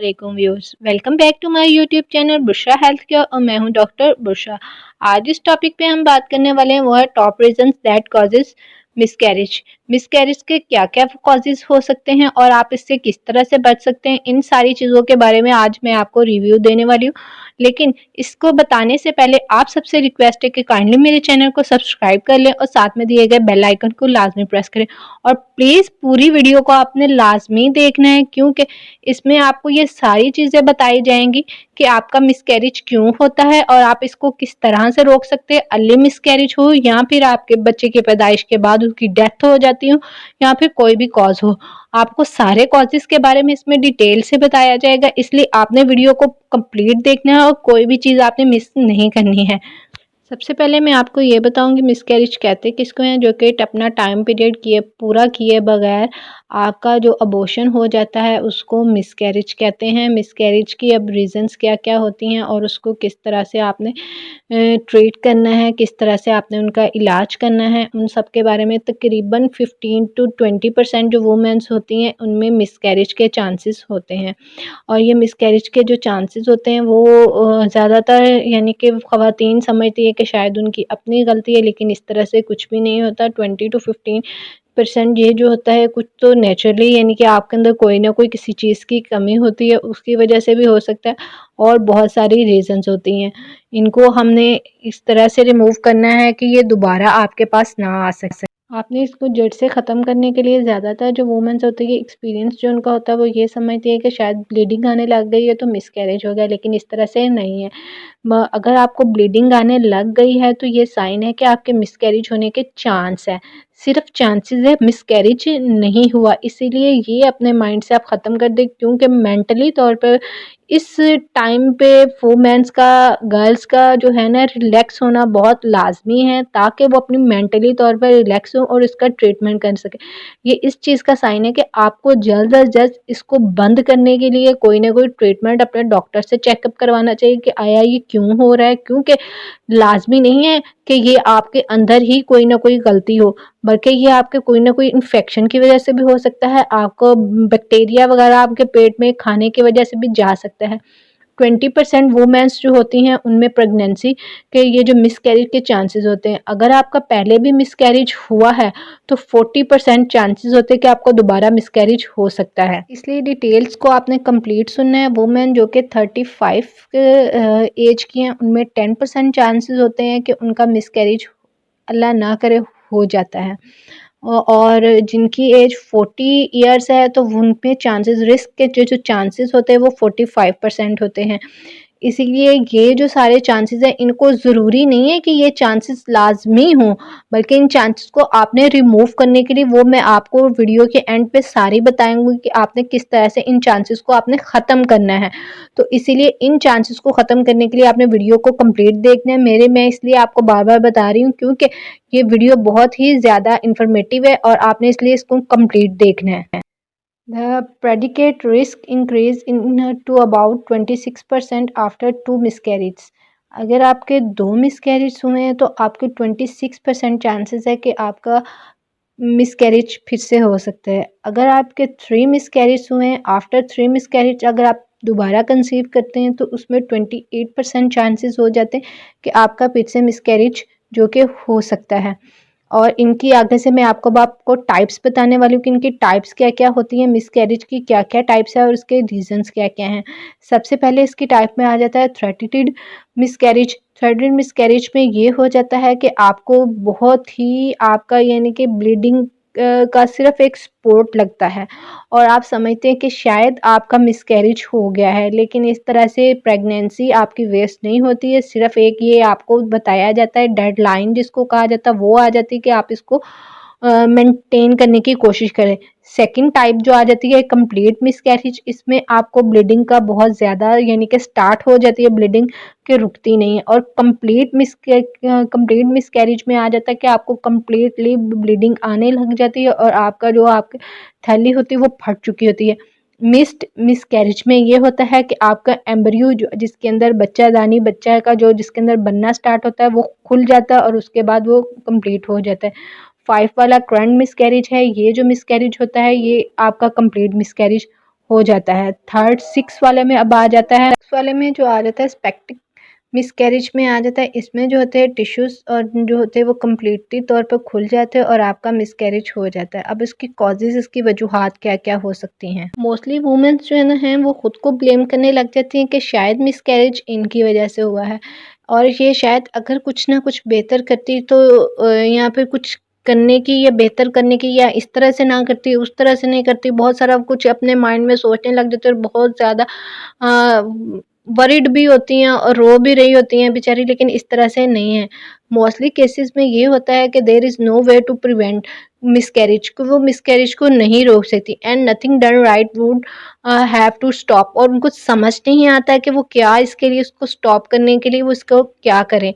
वालेकुम viewers, welcome back to my YouTube channel Bushra health care और मैं हूं डॉक्टर बुशरा। आज इस टॉपिक पे हम बात करने वाले हैं वो है top reasons that causes miscarriage. Miscarriage के क्या क्या कॉजेज हो सकते हैं और आप इससे किस तरह से बच सकते हैं, इन सारी चीज़ों के बारे में आज मैं आपको रिव्यू देने वाली हूँ। लेकिन इसको बताने से पहले आप सबसे रिक्वेस्ट है कि काइंडली मेरे चैनल को सब्सक्राइब कर लें और साथ में दिए गए बेल आइकन को लाजमी प्रेस करें। और प्लीज़ पूरी वीडियो को आपने लाजमी देखना है, क्योंकि इसमें आपको ये सारी चीज़ें बताई जाएंगी कि आपका मिसकैरेज क्यों होता है और आप इसको किस तरह से रोक सकते हैं। अर्ली मिसकैरेज हो या फिर आपके बच्चे की पैदाइश के बाद उसकी डेथ हो जाती हो या फिर कोई भी कॉज हो, आपको सारे कॉजेस के बारे में इसमें डिटेल से बताया जाएगा। इसलिए आपने वीडियो को कंप्लीट देखना है और कोई भी चीज़ आपने मिस नहीं करनी है। सबसे पहले मैं आपको ये बताऊंगी मिसकैरेज कहते किसको हैं, जो कि अपना टाइम पीरियड पूरा किए बगैर आपका जो अबॉर्शन हो जाता है उसको मिसकैरेज कहते हैं। मिसकैरेज की अब रीजंस क्या क्या होती हैं और उसको किस तरह से आपने ट्रीट करना है, किस तरह से आपने उनका इलाज करना है, उन सब के बारे में तकरीबन 15 to 20% जो वुमेन्स होती हैं उनमें मिसकैरेज के चांसेस होते हैं। और ये मिसकैरेज के जो चांसेस होते हैं वो ज़्यादातर यानी कि ख़वातीन समझती है कि शायद उनकी अपनी गलती है, लेकिन इस तरह से कुछ भी नहीं होता। 20 to 15% ये जो होता है कुछ तो नेचुरली यानी कि आपके अंदर कोई ना कोई किसी चीज़ की कमी होती है, उसकी वजह से भी हो सकता है और बहुत सारी रीज़न्स होती हैं। इनको हमने इस तरह से रिमूव करना है कि ये दोबारा आपके पास ना आ सके। आपने इसको जड़ से ख़त्म करने के लिए ज़्यादातर जो वुमेन्स होती है एक्सपीरियंस जो उनका होता है वो ये समझती है कि शायद ब्लीडिंग आने लग गई है तो मिसकैरेज हो गया, लेकिन इस तरह से नहीं है। अगर आपको ब्लीडिंग आने लग गई है तो ये साइन है कि आपके मिसकैरेज होने के चांस है, सिर्फ चांसेस है, मिसकैरेज नहीं हुआ। इसीलिए ये अपने माइंड से आप ख़त्म कर दें, क्योंकि मेंटली तौर पर इस टाइम पे वुमेन्स का, गर्ल्स का जो है ना रिलैक्स होना बहुत लाजमी है, ताकि वो अपनी मेंटली तौर पर रिलैक्स हो और इसका ट्रीटमेंट कर सके। ये इस चीज़ का साइन है कि आपको जल्द अज जल्द इसको बंद करने के लिए कोई ना कोई ट्रीटमेंट अपने डॉक्टर से चेकअप करवाना चाहिए कि आया ये क्यों हो रहा है। क्योंकि लाजमी नहीं है कि ये आपके अंदर ही कोई ना कोई गलती हो, बल्कि ये आपके कोई ना कोई इन्फेक्शन की वजह से भी हो सकता है, आपको बैक्टीरिया वगैरह आपके पेट में खाने की वजह से भी जा सकता है। 20% वुमेन्स जो होती हैं उनमें प्रेगनेंसी के ये जो मिसकैरेज के चांसेस होते हैं। अगर आपका पहले भी मिसकैरेज हुआ है तो 40% चांसेस होते हैं कि आपको दोबारा मिसकैरेज हो सकता है। इसलिए डिटेल्स को आपने कंप्लीट सुनना है। वुमेन जो कि 35 एज की हैं उनमें 10% चांसेस होते हैं कि उनका मिसकैरेज अल्लाह ना करे हो जाता है। और जिनकी एज 40 इयर्स है तो उन पे चांसेस, रिस्क के जो चांसेस होते हैं वो 45% होते हैं। इसीलिए ये जो सारे चांसेस हैं इनको ज़रूरी नहीं है कि ये चांसेस लाजमी हों, बल्कि इन चांसेस को आपने रिमूव करने के लिए वो मैं आपको वीडियो के एंड पे सारी बताऊंगी कि आपने किस तरह से इन चांसेस को आपने ख़त्म करना है। तो इसीलिए इन चांसेस को ख़त्म करने के लिए आपने वीडियो को कंप्लीट देखना है। मैं इसलिए आपको बार बार बता रही हूँ क्योंकि ये वीडियो बहुत ही ज़्यादा इंफॉर्मेटिव है और आपने इसलिए इसको कंप्लीट देखना है। The predicate risk increase in to about 26% after 2 miscarriages। अगर आपके 2 मिसकैरेज हुए हैं तो आपके 26% चांसेस है कि आपका मिसकैरेज फिर से हो सकता है। अगर आपके 3 मिसकैरेज हुए हैं, आफ्टर 3 मिसकैरेज अगर आप दोबारा कंसीव करते हैं तो उसमें 28% चांसेस हो जाते हैं कि आपका फिर से मिसकैरेज जो कि हो सकता है। और इनकी आगे से मैं आपको टाइप्स बताने वाली हूँ कि इनकी टाइप्स क्या-क्या होती हैं, मिसकैरेज की क्या-क्या टाइप्स है और उसके रीज़न्स क्या-क्या हैं। सबसे पहले इसकी टाइप में आ जाता है थ्रेटेड मिसकैरेज। थ्रेटेड मिसकैरेज में ये हो जाता है कि आपको बहुत ही आपका यानी कि ब्लीडिंग का सिर्फ़ एक स्पॉट लगता है और आप समझते हैं कि शायद आपका मिसकैरेज हो गया है, लेकिन इस तरह से प्रेगनेंसी आपकी वेस्ट नहीं होती है। सिर्फ़ एक ये आपको बताया जाता है, डेडलाइन जिसको कहा जाता है वो आ जाती है कि आप इसको मेंटेन करने की कोशिश करें। सेकंड टाइप जो आ जाती है कंप्लीट मिसकैरेज, इसमें आपको ब्लीडिंग का बहुत ज़्यादा यानी कि स्टार्ट हो जाती है ब्लीडिंग कि रुकती नहीं है। और कंप्लीट मिसकैरेज में आ जाता है कि आपको कंप्लीटली ब्लीडिंग आने लग जाती है और आपका जो आपकी थैली होती है वो फट चुकी होती है। मिस्ड मिसकैरेज में ये होता है कि आपका एम्ब्रियो जो जिसके अंदर बच्चादानी बच्चा का जो जिसके अंदर बनना स्टार्ट होता है वो खुल जाता है और उसके बाद वो कंप्लीट हो जाता है। 5 वाला करंट मिसकैरेज है, ये जो मिसकैरेज होता है ये आपका कंप्लीट मिसकैरेज हो जाता है। थर्ड 6 वाले में अब आ जाता है, 6 वाले में जो आ जाता है स्पेक्टिक मिसकैरेज में आ जाता है। इसमें जो होते हैं टिश्यूज़ और जो होते हैं वो कम्प्लीटली तौर पर खुल जाते हैं और आपका मिसकैरेज हो जाता है। अब इसकी कॉजेज़, इसकी वजूहात क्या-क्या हो सकती हैं? मोस्टली वुमेन्स जो है ना हैं वो खुद को ब्लेम करने लग जाती हैं कि शायद मिसकैरेज इनकी वजह से हुआ है और ये शायद अगर कुछ ना कुछ बेहतर करती तो या फिर कुछ करने की या बेहतर करने की या इस तरह से ना करती, उस तरह से नहीं करती, बहुत सारा कुछ अपने माइंड में सोचने लग जाती है और बहुत ज़्यादा वरिड भी होती हैं और रो भी रही होती हैं बेचारी, लेकिन इस तरह से नहीं है। मोस्टली केसेस में ये होता है कि there is no way to prevent miscarriage को, वो मिसकैरेज को नहीं रोक सकती and nothing done right would have to stop, और उनको समझ नहीं आता है कि वो क्या इसके लिए, उसको स्टॉप करने के लिए वो इसको क्या करें।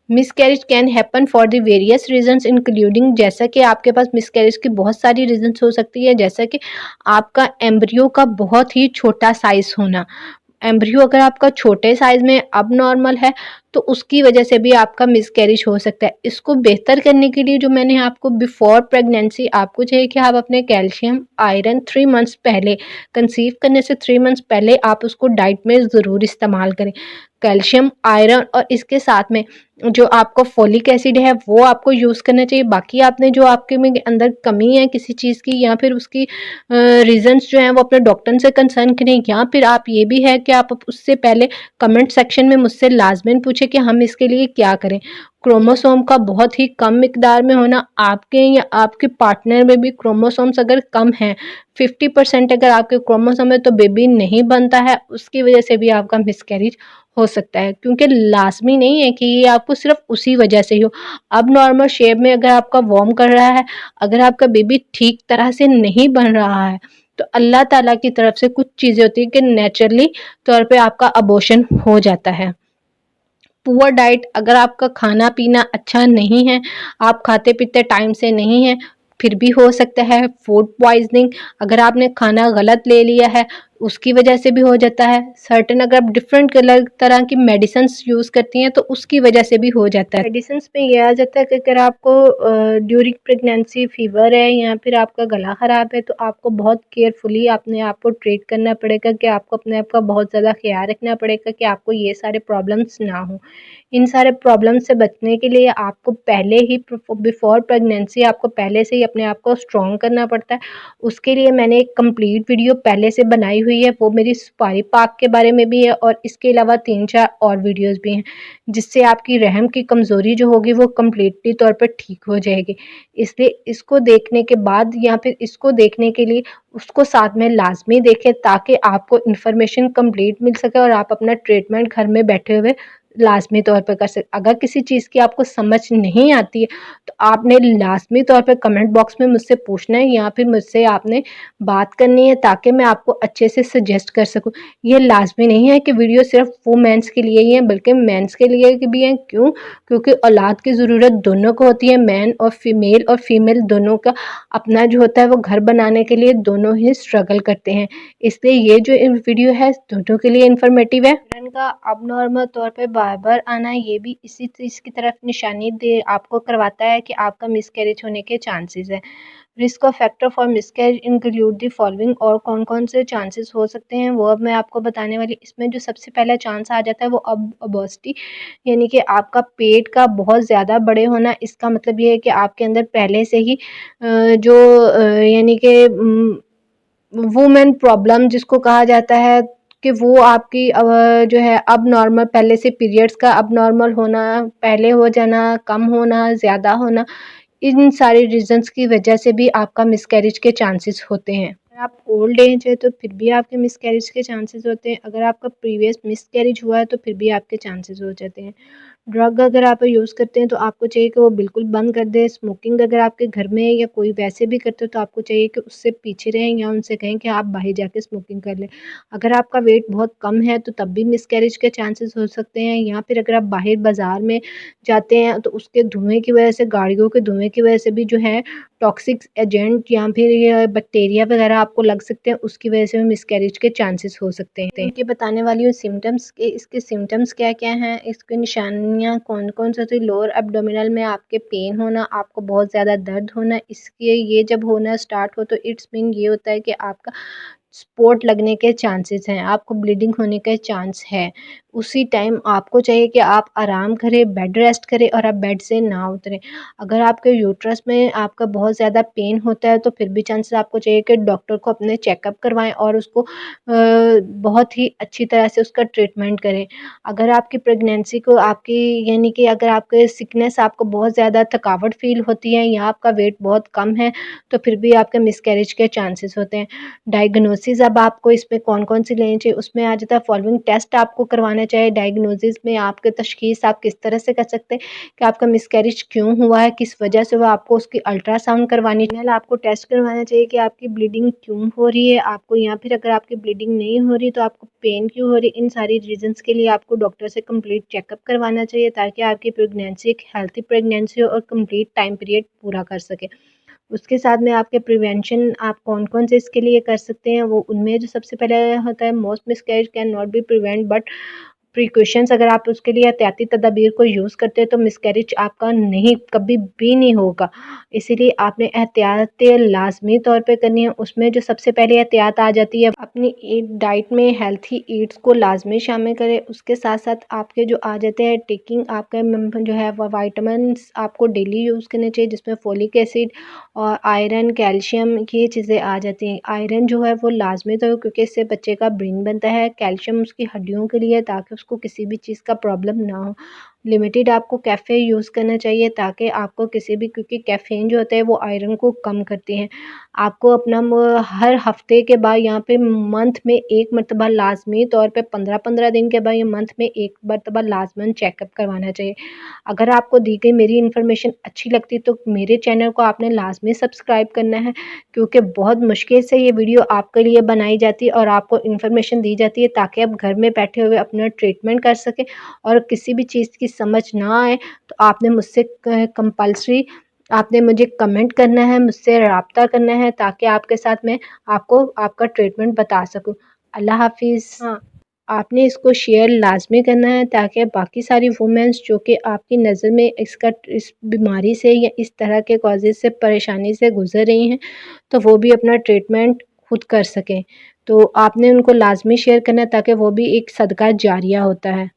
Miscarriage can happen for the various reasons including, जैसा कि आपके पास मिसकैरेज की बहुत सारी रीजंस हो सकती है, जैसा कि आपका एम्ब्रियो का बहुत ही छोटा साइज़ होना। एम्ब्रियो अगर आपका छोटे साइज़ में अब नॉर्मल है तो उसकी वजह से भी आपका मिसकैरेज हो सकता है। इसको बेहतर करने के लिए जो मैंने आपको बिफ़ोर प्रेगनेंसी आपको चाहिए कि आप अपने कैल्शियम, आयरन 3 मंथ्स पहले, कंसीव करने से 3 मंथ्स पहले आप उसको डाइट में ज़रूर इस्तेमाल करें। कैल्शियम, आयरन और इसके साथ में जो आपका फोलिक एसिड है वो आपको यूज़ करना चाहिए। बाकी आपने जो आपके में अंदर कमी है किसी चीज़ की या फिर उसकी रीज़न्स जो हैं वो अपने डॉक्टर से कंसर्न करें, या फिर आप ये भी है कि आप उससे पहले कमेंट सेक्शन में मुझसे लाज़िमन पूछें कि हम इसके लिए क्या करें। क्रोमोसोम का बहुत ही कम मिकदार में होना, आपके या आपके पार्टनर में भी क्रोमोसोम्स अगर कम हैं, 50% अगर आपके क्रोमोसोम है तो बेबी नहीं बनता है, उसकी वजह से भी आपका मिसकैरेज हो सकता है, क्योंकि लाज़मी नहीं है कि ये आपको सिर्फ़ उसी वजह से ही हो। अब नॉर्मल शेप में अगर आपका वॉर्म कर रहा है, अगर आपका बेबी ठीक तरह से नहीं बन रहा है, तो अल्लाह ताला की तरफ से कुछ चीज़ें होती हैं कि नेचुरली तौर पे आपका अबॉर्शन हो जाता है। पुअर डाइट, अगर आपका खाना-पीना अच्छा नहीं है, आप खाते-पीते टाइम से नहीं हैं, फिर भी हो सकता है। फूड पॉइज़निंग, अगर आपने खाना गलत ले लिया है, उसकी वजह से भी हो जाता है। सर्टेन अगर आप डिफरेंट अलग तरह की मेडिसिन्स यूज़ करती हैं, तो उसकी वजह से भी हो जाता है। मेडिसिन्स में ये आ जाता है कि अगर आपको ड्यूरिंग प्रेगनेंसी फ़ीवर है या फिर आपका गला ख़राब है, तो आपको बहुत केयरफुली अपने आप को ट्रीट करना पड़ेगा, कि आपको अपने आप का बहुत ज़्यादा ख़्याल रखना पड़ेगा कि आपको ये सारे प्रॉब्लम्स ना हों। इन सारे प्रॉब्लम से बचने के लिए आपको पहले ही बिफ़ोर प्रेगनेंसी आपको पहले से ही अपने आप को स्ट्रॉन्ग करना पड़ता है। उसके लिए मैंने एक कंप्लीट वीडियो पहले से बनाई हुई है, वो मेरी सुपारी पाक के बारे में भी है और इसके अलावा 3-4 और वीडियोज़ भी हैं, जिससे आपकी रहम की कमज़ोरी जो होगी वो कंप्लीटली तौर पर ठीक हो जाएगी। इसलिए इसको देखने के बाद या फिर इसको देखने के लिए उसको साथ में लाज़मी देखें, ताकि आपको इन्फॉर्मेशन कंप्लीट मिल सके और आप अपना ट्रीटमेंट घर में बैठे हुए लाज़मी तौर पे कर अगर किसी चीज़ की आपको समझ नहीं आती है, तो आपने लाज़मी तौर पे कमेंट बॉक्स में मुझसे पूछना है या फिर मुझसे आपने बात करनी है, ताकि मैं आपको अच्छे से सजेस्ट कर सकूँ। ये लाज़मी नहीं है कि वीडियो सिर्फ़ वुमेन्स के लिए ही है, बल्कि मेंस के लिए भी है। क्यों? क्योंकि औलाद की ज़रूरत दोनों को होती है, मैन और फीमेल दोनों का अपना जो होता है वो घर बनाने के लिए दोनों ही स्ट्रगल करते हैं। इसलिए ये जो वीडियो है दोनों के लिए इन्फॉर्मेटिव है। का अब नॉर्मल तौर पे बार-बार आना ये भी इसी चीज़ की तरफ निशानी दे आपको करवाता है कि आपका मिसकैरेज होने के चांसेस हैं। Risk of factor for miscarriage include the following, और कौन-कौन से चांसेस हो सकते हैं वो अब मैं आपको बताने वाली। इसमें जो सबसे पहला चांस आ जाता है वो अब ओबेसिटी, यानी कि आपका पेट का बहुत ज़्यादा बड़े होना। इसका मतलब ये है कि आपके अंदर पहले से ही जो यानी कि वुमेन प्रॉब्लम जिसको कहा जाता है, कि वो आपकी जो है अब नॉर्मल पहले से पीरियड्स का अब नॉर्मल होना, पहले हो जाना, कम होना, ज़्यादा होना, इन सारे रीज़न्स की वजह से भी आपका मिसकैरेज के चांसेस होते हैं। अगर आप ओल्ड एज है तो फिर भी आपके मिसकैरेज के चांसेस होते हैं। अगर आपका प्रीवियस मिसकैरेज हुआ है तो फिर भी आपके चांसेस हो जाते हैं। ड्रग अगर आप यूज़ करते हैं तो आपको चाहिए कि वो बिल्कुल बंद कर दें। स्मोकिंग अगर आपके घर में है या कोई वैसे भी करते हो तो आपको चाहिए कि उससे पीछे रहें या उनसे कहें कि आप बाहर जाके स्मोकिंग कर लें। अगर आपका वेट बहुत कम है तो तब भी मिसकैरेज के चांसेस हो सकते हैं, या फिर अगर आप बाहर बाज़ार में जाते हैं तो उसके धुएँ की वजह से, गाड़ियों के धुएँ की वजह से भी जो है टॉक्सिक एजेंट या फिर ये बैक्टीरिया वगैरह आपको लग सकते हैं, उसकी वजह से भी मिसकैरेज के चांसेस हो सकते हैं। ये बताने वाली हूँ सिम्पटम्स के, इसके सिम्पटम्स क्या-क्या हैं, इसकी निशानियाँ कौन-कौन सी होती हैं। लोअर एब्डोमिनल में आपके पेन होना, आपको बहुत ज़्यादा दर्द होना, इसके ये जब होना स्टार्ट हो तो इट्स मीन ये होता है कि आपका स्पॉट लगने के चांसेस हैं, आपको ब्लीडिंग होने के चांस है, उसी टाइम आपको चाहिए कि आप आराम करें, बेड रेस्ट करें और आप बेड से ना उतरें। अगर आपके यूट्रस में आपका बहुत ज़्यादा पेन होता है तो फिर भी चांसेस आपको चाहिए कि डॉक्टर को अपने चेकअप करवाएँ और उसको बहुत ही अच्छी तरह से उसका ट्रीटमेंट करें। अगर आपकी प्रेगनेंसी को आपकी यानी कि अगर आपके सिकनेस आपको बहुत ज़्यादा थकावट फ़ील होती है या आपका वेट बहुत कम है, तो फिर भी आपके मिसकैरेज के चांसेस होते हैं। डायग्नोसिस अब आपको इसमें कौन-कौन सी लेनी चाहिए, उसमें आ जाता है फॉलोइंग टेस्ट आपको करवाना चाहिए। डायग्नोसिस में आपके तशख़ीस आप किस तरह से कर सकते हैं कि आपका मिसकैरेज क्यों हुआ है, किस वजह से हुआ, आपको उसकी अल्ट्रासाउंड करवानी चाहिए। आपको टेस्ट करवाना चाहिए कि आपकी ब्लीडिंग क्यों हो रही है, आपको या फिर अगर आपकी ब्लीडिंग नहीं हो रही तो आपको पेन क्यों हो रही है। इन सारी रीज़न्स के लिए आपको डॉक्टर से कंप्लीट चेकअप करवाना चाहिए ताकि आपकी प्रेगनेंसी एक हेल्थी प्रेगनेंसी हो और कंप्लीट टाइम पीरियड पूरा कर सके। उसके साथ में आपके प्रिवेंशन आप कौन-कौन से इसके लिए कर सकते हैं, वो उनमें जो सबसे पहले होता है most miscarriage can not be prevent but precautions अगर आप उसके लिए एहतियाती तदाबीर को यूज़ करते हैं तो मिसकैरेज आपका नहीं कभी भी नहीं होगा। इसीलिए आपने एहतियात लाज़मी तौर पे करनी है। उसमें जो सबसे पहले एहतियात आ जाती है अपनी ईट डाइट में हेल्थी ईट्स को लाज़मी शामिल करें। उसके साथ-साथ आपके जो आ जाते हैं टेकिंग आपका जो है वो विटामिन्स आपको डेली यूज़ करने चाहिए जिसमें फोलिक एसिड और आयरन, कैल्शियम ये चीज़ें आ जाती हैं। आयरन जो है वो लाज़मी तो क्योंकि इससे बच्चे का ब्रेन बनता है, कैल्शियम उसकी हड्डियों के लिए ताकि उसको किसी भी चीज़ का प्रॉब्लम ना हो। लिमिटेड आपको कैफ़े यूज़ करना चाहिए ताकि आपको किसी भी क्योंकि कैफ़ीन जो होता है वो आयरन को कम करती हैं। आपको अपना हर हफ़्ते के बाद यहाँ पे मंथ में 1 मरतबा लाज़मी तौर पे 15-15 दिन के बाद या मंथ में 1 मरतबा लाज़मन चेकअप करवाना चाहिए। अगर आपको दी गई मेरी इन्फॉर्मेशन अच्छी लगती है तो मेरे चैनल को आपने लाज़मी सब्सक्राइब करना है क्योंकि बहुत मुश्किल से ये वीडियो आपके लिए बनाई जाती है और आपको इन्फॉर्मेशन दी जाती है ताकि आप घर में बैठे हुए अपना ट्रीटमेंट कर सकें और किसी भी चीज़ की समझ ना आए तो आपने मुझसे कंपल्सरी आपने मुझे कमेंट करना है, मुझसे राब्ता करना है ताकि आपके साथ मैं आपको आपका ट्रीटमेंट बता सकूँ। अल्लाह हाफ़िज़। हाँ, आपने इसको शेयर लाज़मी करना है ताकि बाकी सारी वुमेन्स जो कि आपकी नज़र में इस बीमारी से या इस तरह के कॉजेज़ से परेशानी से गुज़र रही हैं, तो वो भी अपना ट्रीटमेंट खुद कर सकें। तो आपने उनको लाज़मी शेयर करना है ताकि वो भी एक सदका जारिया होता है।